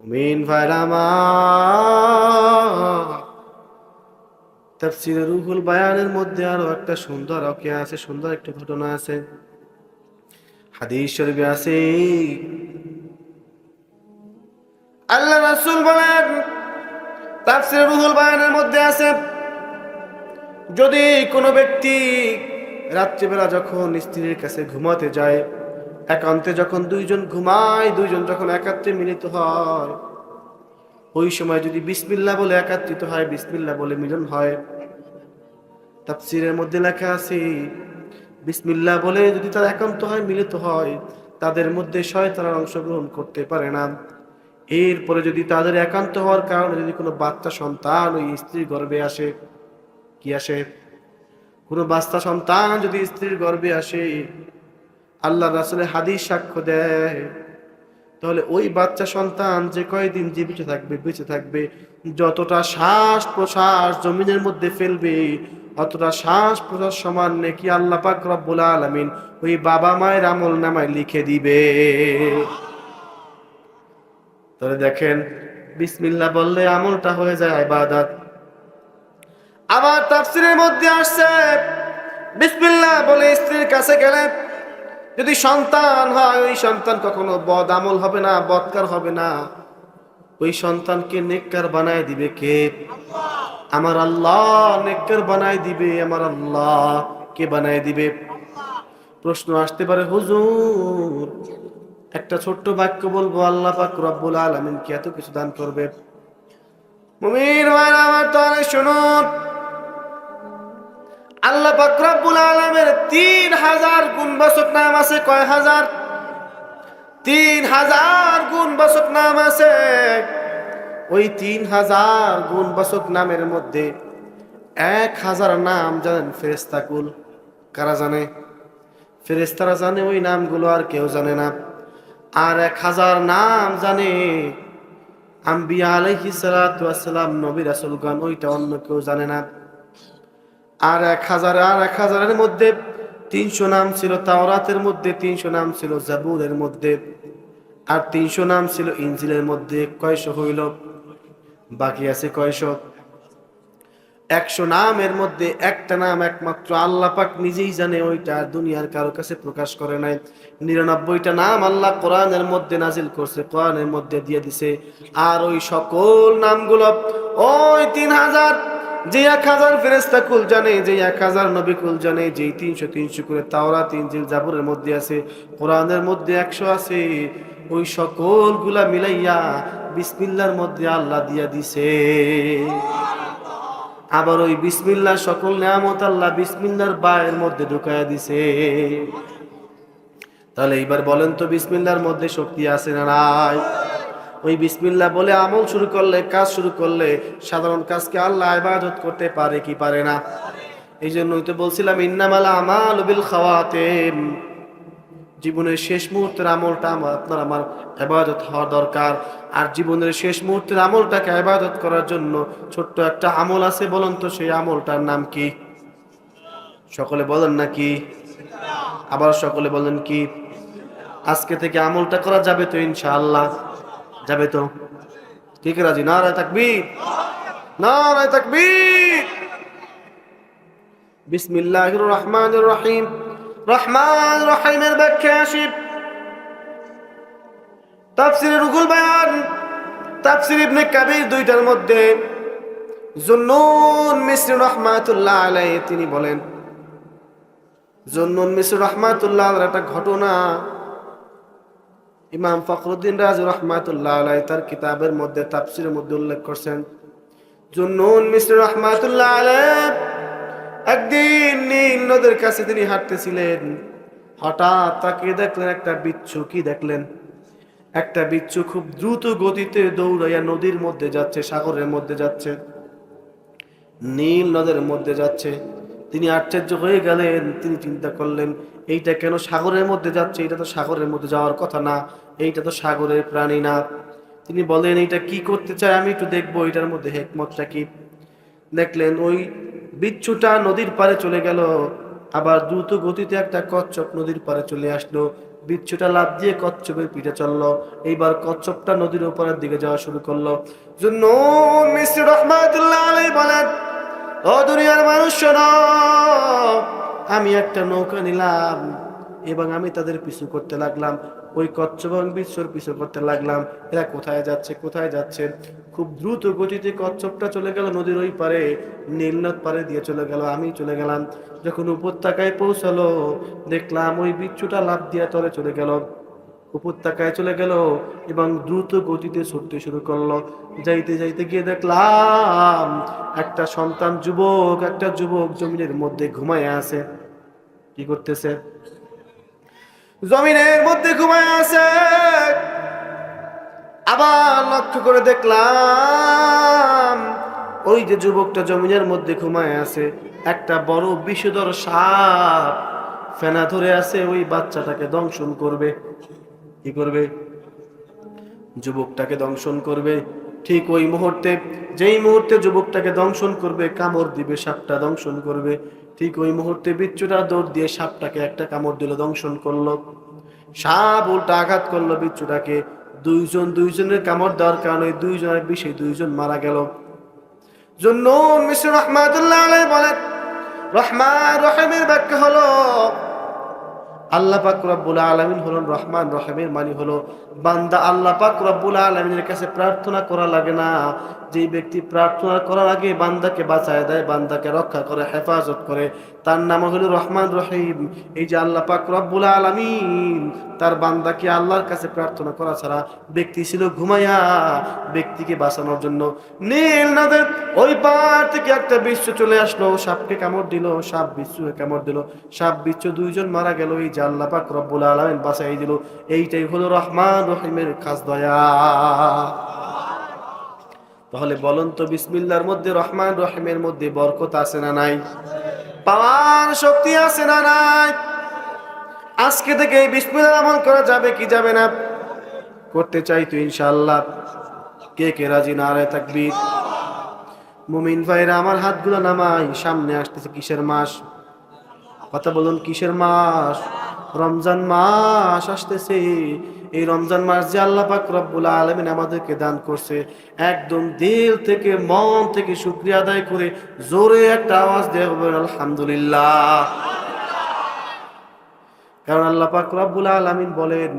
মুমিন ভাইরা আমার, তাফসীরে রুহুল বায়ানের মধ্যে আরো একটা সুন্দর ওয়াকিয়া আছে, সুন্দর একটা ঘটনা আছে। হাদিস শরীফে আছে, আল্লাহ রাসূল বলেন, তাফসীরে রুহুল বায়ানের মধ্যে আছে, যদি কোনো ব্যক্তি রাত্রিবেলা যখন স্ত্রীর কাছে ঘুমাতে যায়, একান্তে যখন দুইজন ঘুমায়, দুইজন যখন একাত্রে মিলিত হয়, ওই সময় যদি বিসমিল্লাহ বলে একাত্রিত হয়, বিসমিল্লাহ বলে মিলন হয়, তাফসীরের মধ্যে লেখা আছে বিসমিল্লাহ বলে যদি তারা একান্ত হয়, মিলিত হয়, তাদের মধ্যে শয়তান অংশগ্রহণ করতে পারে না। এরপরে যদি তাদের একান্ত হওয়ার কারণে যদি কোনো বাচ্চা সন্তান ওই স্ত্রীর গর্ভে আসে, কি আসে, কোনো বাচ্চা সন্তান যদি স্ত্রীর গর্ভে আসে, আল্লাহ রাসূলের হাদিস সাক্ষ্য দেয়, তাহলে ওই বাচ্চা সন্তান যে কয়দিন যে বেঁচে থাকবে, যতটা শ্বাস প্রশ্বাস জমিনের মধ্যে ফেলবে, অতটা শ্বাস প্রশ্বাস সমান নেকি আল্লাহ পাক রব্বুল আলামিন ওই বাবা মায়ের আমল নামায় লিখে দিবে। তাহলে দেখেন, বিসমিল্লাহ বললে আমলটা হয়ে যায় ইবাদত। আবার তাফসীরের মধ্যে আসছে, বিসমিল্লাহ বলে স্ত্রীর কাছে গেলে যদি সন্তান হয়, ওই সন্তান কখনো বদ আমল হবে না, বদকার হবে না। ওই সন্তানকে নেককার বানায় দিবে কে? আমার আল্লাহ নেককার বানায় দিবে। আমার আল্লাহ কে বানায় দিবে? প্রশ্ন আসতে পারে, হুজুর একটা ছোট্ট বাক্য বলবো, আল্লাহ পাক রব্বুল আলামিন কি এত কিছু দান করবে? মুমিন ভাইরা আমার, তাহলে শুনুন, আল্লাহ পাক রব্বুল আলামিনের 3000 গুণবাচক নাম আছে। কয় হাজার? 3000 গুণবাচক নাম আছে। ওই 3000 গুণবাচক নামের মধ্যে 1000 নাম জানেন ফেরেশতাকুল। কারা জানে? ফেরেশতারা জানে ওই নামগুলো, আর কেউ জানে না। আর 1000 নাম জানে আম্বিয়া আলাইহিস সালাতু ওয়াস সালাম, নবী রাসূলগণ, ওইটা অন্য কেউ জানে না। আর 1000-এর মধ্যে 300 নাম ছিল তাওরাতের মধ্যে, 300 নাম ছিল জাবুরের মধ্যে, আর 300 নাম ছিল ইনজিলের মধ্যে। কয়শো হইল? বাকি আছে কয়শো? 100 নামের মধ্যে একটা নাম একমাত্র আল্লাহ পাক নিজেই জানে, ওইটা দুনিয়ার কারো কাছে প্রকাশ করে নাই। 99টা নাম আল্লাহ কোরআনের মধ্যে নাজিল করছে, কোরআনের মধ্যে দিয়ে দিছে। আর ওই সকল নামগুলো ওই 3000, যে 1000 ফেরেশতাকুল জানে, যে 1000 নবীকুল জানে, যেই 300 করে তাওরাত ইনজিল জাবুরের মধ্যে আছে, কোরআনের মধ্যে 100 আছে, ওই সকলগুলা মিলাইয়া বিসমিল্লাহর মধ্যে আল্লাহ দিয়া দিছে। আবার ওই বিসমিল্লাহ সকল নিয়ামত আল্লাহ বিসমিল্লাহর বায়ের মধ্যে ঢুকায়া দিছে। তাহলে এইবার বলেন তো, বিসমিল্লাহর মধ্যে শক্তি আছে না নাই? ওই বিসমিল্লাহ বলে আমল শুরু করলে, কাজ শুরু করলে, সাধারণ কাজকে আল্লাহ ইবাদত করতে পারে কি পারে না? এই জন্যই তো বলছিলাম, ইন্নামাল আমালু বিল খাওয়াতিম। জীবনের শেষ মুহূর্তের আমলটা আপনার আমার ইবাদত হওয়া দরকার। আর জীবনের শেষ মুহূর্তের আমলটাকে ইবাদত করার জন্য ছোট্ট একটা আমল আছে, বলুন তো সেই আমলটার নাম কি? সকলে বলেন না কি? আবার সকলে বলেন কি? আজকে থেকে আমলটা করা যাবে তো ইনশাআল্লাহ? যাবে তো? ঠিক রাজি? নারায়ে তাকবীর, নারায়ে তাকবীর। বিসমিল্লাহির রহমানির রহিম। রহমান রহিমের ব্যাখ্যা আসি তাফসীরে রুহুল বায়ান, তাফসীর ইবনে কাবীর, দুইটার মধ্যে জুন্নুন মিসরি রাহমাতুল্লাহ আলাইহি তিনি বলেন, জুন্নুন মিসরি রাহমাতুল্লাহ আলাইহির একটা ঘটনা ইমাম ফখরুদ্দিন রাজি রাহমাতুল্লাহ আলাইহি তার কিতাবের মধ্যে, তাফসীরের মধ্যে উল্লেখ করছেন। জুন্নুন মিসরি রাহমাতুল্লাহ আলাইহি একদিন নীল নদের কাছে তিনি হাঁটতেছিলেন, হঠাৎ তাকিয়ে দেখলেন একটা বিচ্ছু। কি দেখলেন? একটা বিচ্ছু খুব দ্রুত গতিতে দৌড়াইয়া নদীর মধ্যে যাচ্ছে, সাগরের মধ্যে যাচ্ছে, নীল নদের মধ্যে যাচ্ছে। তিনি আশ্চর্য হয়ে গেলেন। তিনি চিন্তা করলেন, এইটা কেন সাগরের মধ্যে যাচ্ছে? এটা তো সাগরের মধ্যে যাওয়ার কথা না, এইটা তো সাগরের প্রাণী না। তিনি বলেন, এইটা কি করতে চায়, আমি একটু দেখবো এটার মধ্যে হিকমতটা কি। দেখলেন ওই বিচ্ছুটা নদীর পাড়ে চলে গেল, আবার দ্রুত গতিতে একটা কচ্ছপ নদীর পাড়ে চলে আসলো। বিচ্ছুটা লাফ দিয়ে কচ্ছপের পিঠে চললো। এইবার কচ্ছপটা নদীর উপরের দিকে যাওয়া শুরু করলো। জুন্নুন মিসরি রাহমাতুল্লাহ আলাইহি বলেন, ও দুনিয়ার মানুষ শোনো, আমি একটা নৌকা নিলাম এবং আমি তাদের পিছু করতে লাগলাম। ওই কচ্ছপ এবং বিশ্বর পিছু করতে লাগলাম। এরা কোথায় যাচ্ছে, কোথায় যাচ্ছে? খুব দ্রুত গতিতে কচ্ছপটা চলে গেল নদীর ওই পারে, নীলনদ পারে দিয়ে চলে গেল। আমি চলে গেলাম। যখন উপত্যকায় পৌঁছালো, দেখলাম ওই বিচ্ছুটা লাফ দিয়ে তলে চলে গেল, উপত্যকায় চলে গেল এবং দ্রুত গতিতে ছুটতে শুরু করলো। যাইতে যাইতে গিয়ে দেখলাম একটা যুবক জমিনের মধ্যে ঘুমায় আছে। কি করতেছে? জমিনের মধ্যে ঘুমায় আছে। আবার লক্ষ্য করে দেখলাম ওই যে যুবকটা জমিনের মধ্যে ঘুমায় আছে, একটা বড় বিষধর সাপ ফেনা ধরে আছে, ওই বাচ্চাটাকে দংশন করবে। কি করবে? যুবকটাকে দংশন করবে। ঠিক ওই মুহূর্তে, যেই মুহূর্তে যুবকটাকে দংশন করবে, কামড় দিবে, সাপটা দংশন করবে, ঠিক ওই মুহূর্তে বিচ্ছুটা দৌড় দিয়ে সাপটাকে একটা কামড় দিল, দংশন করলো। সাপ উল্টা আঘাত করলো বিচ্ছুটাকে। দুইজনের কামড় দেওয়ার কারণে দুইজনের বিষে দুইজন মারা গেল। জুন্নুন মিসরি রাহমাতুল্লাহ আলাইহি বলেন, রহমান রহিমের ব্যাখ্যা হলো আল্লাহ পাক রব্বুল আলামিন হলেন রহমান রহিমের মানে হলো বান্দা আল্লাহ পাক রব্বুল আলামিনের কাছে প্রার্থনা করা লাগে না। যে ব্যক্তি প্রার্থনা করার আগে বান্দাকে বাঁচায় দেয়, বান্দাকে রক্ষা করে, হেফাজত করে, তার নাম হলো রহমান রহিম। এই যে আল্লাহ পাক রব্বুল আলামিন তার বান্দাকে আল্লাহর কাছে প্রার্থনা করা ছাড়া, ব্যক্তি ছিল ঘুমাইয়া, ব্যক্তিকে বাঁচানোর জন্য নীল নদের ওই পার থেকে একটা বিচ্ছু চলে আসলো, সাপকে কামড় দিল, সাপ বিচ্ছুকে কামড় দিল, সাপ বিচ্ছু দুইজন মারা গেল। এই যে আল্লাহ পাক রব্বুল আলামিন বাঁচাই দিল। এইটাই হলো রহমান রহিমের খাস দয়া। তাহলে বলুন তো, বিসমিল্লাহর মধ্যে, রহমান রহিমের মধ্যে বরকত আছে না নাই? পাওয়ার শক্তি আছে না নাই? আজকে থেকে এই বিসমিল্লাহ আমল করা যাবে কি যাবে না? করতে চাই তো ইনশাআল্লাহ। কে কে রাজি? নারে তাকবীর। মুমিন ভাইরা আমার, হাতগুলো নামাই। সামনে আসতেছে কিসের মাস? কথা বলুন, কিসের মাস? রমজান মাস আসতেছে। এই রমজান মাস যে আল্লাহ পাক রব্বুল আলামিন আমাদেরকে দান করছে, একদম দিল থেকে, মন থেকে শুকরিয়া আদায় করে জোরে একটা আওয়াজ দিয়ে বলবেন আলহামদুলিল্লাহ। কারণ আল্লাহ পাক রব্বুল আলামিন বলেন,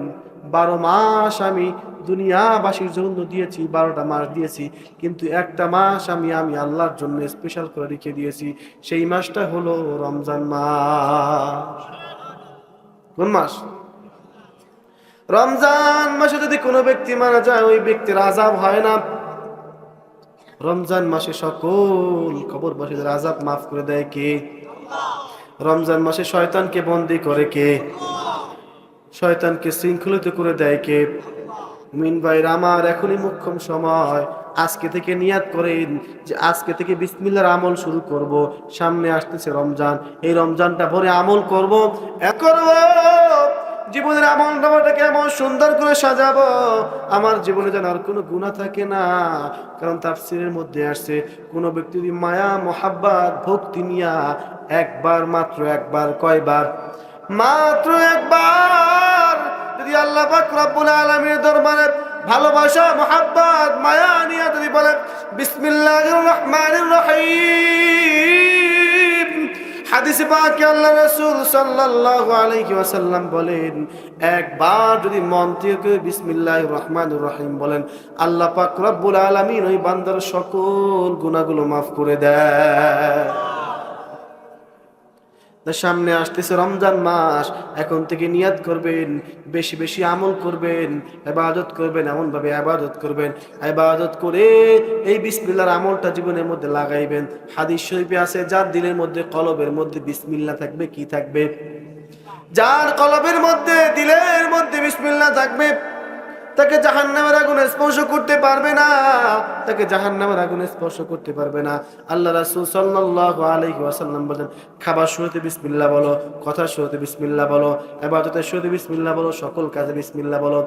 12 মাস আমি দুনিয়াবাসীর জন্য দিয়েছি, 12টা মাস দিয়েছি, কিন্তু একটা মাস আমি আল্লাহর জন্য স্পেশাল করে রেখে দিয়েছি। সেই মাসটা হলো রমজান মাস। কোন মাস? রমজান মাসে যদি কোনো ব্যক্তি মারা যায়, ওই ব্যক্তির আযাব হয় না। রমজান মাসে সকল কবরবাসীদের আযাব মাফ করে দেয় কে? রমজান মাসে শয়তানকে বন্দী করে কে? শয়তানকে শৃঙ্খলিত করে দেয় কে? মুমিন ভাইরা আমার, এখনই মোক্ষম সময়। আজকে থেকে নিয়াত করেন যে আজকে থেকে বিসমিল্লাহর আমল শুরু করব। সামনে আসতেছে রমজান, এই রমজানটা ভরে আমল করব। জীবনের আমল নামাটাকে এমন সুন্দর করে সাজাবো, আমার জীবনে যেন আর কোনো গুনাহ থাকে না। কারণ তাফসীরের মধ্যে আসছে, কোনো ব্যক্তি যদি মায়া, মোহাব্বত, ভক্তি নিয়া একবার, মাত্র একবার, কয়বার? মাত্র একবার যদি আল্লাহ পাক রব্বুল আলামিনের দরবারে ভালোবাসা, মোহাব্বত, মায়া নিয়ে যদি বলে বিসমিল্লাহির রহমানির রহিম, হাদিসে পাকে আল্লাহ রাসূল সাল্লাল্লাহু আলাইহি ওয়াসাল্লাম বলেন, একবার যদি মন থেকে বিসমিল্লাহির রহমানির রহিম বলেন, আল্লাহ পাক রব্বুল আলামিন ওই বান্দার সকল গুনাহগুলো মাফ করে দেয়। সামনে আসতেছে রমজান মাস, এখন থেকে নিয়াত করবেন, বেশি বেশি আমল করবেন, ইবাদত করবেন, এমন ভাবে ইবাদত করবেন, ইবাদত করে এই বিসমিল্লাহর আমলটা জীবনের মধ্যে লাগাইবেন। হাদিস শরীফে আছে, যার দিলের মধ্যে, কলবের মধ্যে বিসমিল্লাহ থাকবে, কি থাকবে? যার কলবের মধ্যে, দিলের মধ্যে বিসমিল্লাহ থাকবে, তাকে জাহান্নামের আগুন স্পর্শ করতে পারবে না, তাকে জাহান্নামের আগুন স্পর্শ করতে পারবে না। আল্লাহ রাসূল সাল্লাল্লাহু আলাইহি ওয়াসাল্লাম বলেন, খাবার শুরুতে বিসমিল্লাহ বলো, কথার শুরুতে বিসমিল্লাহ বলো, ইবাদতের শুরুতে বিসমিল্লাহ বলো, সকল কাজে বিসমিল্লাহ বলো।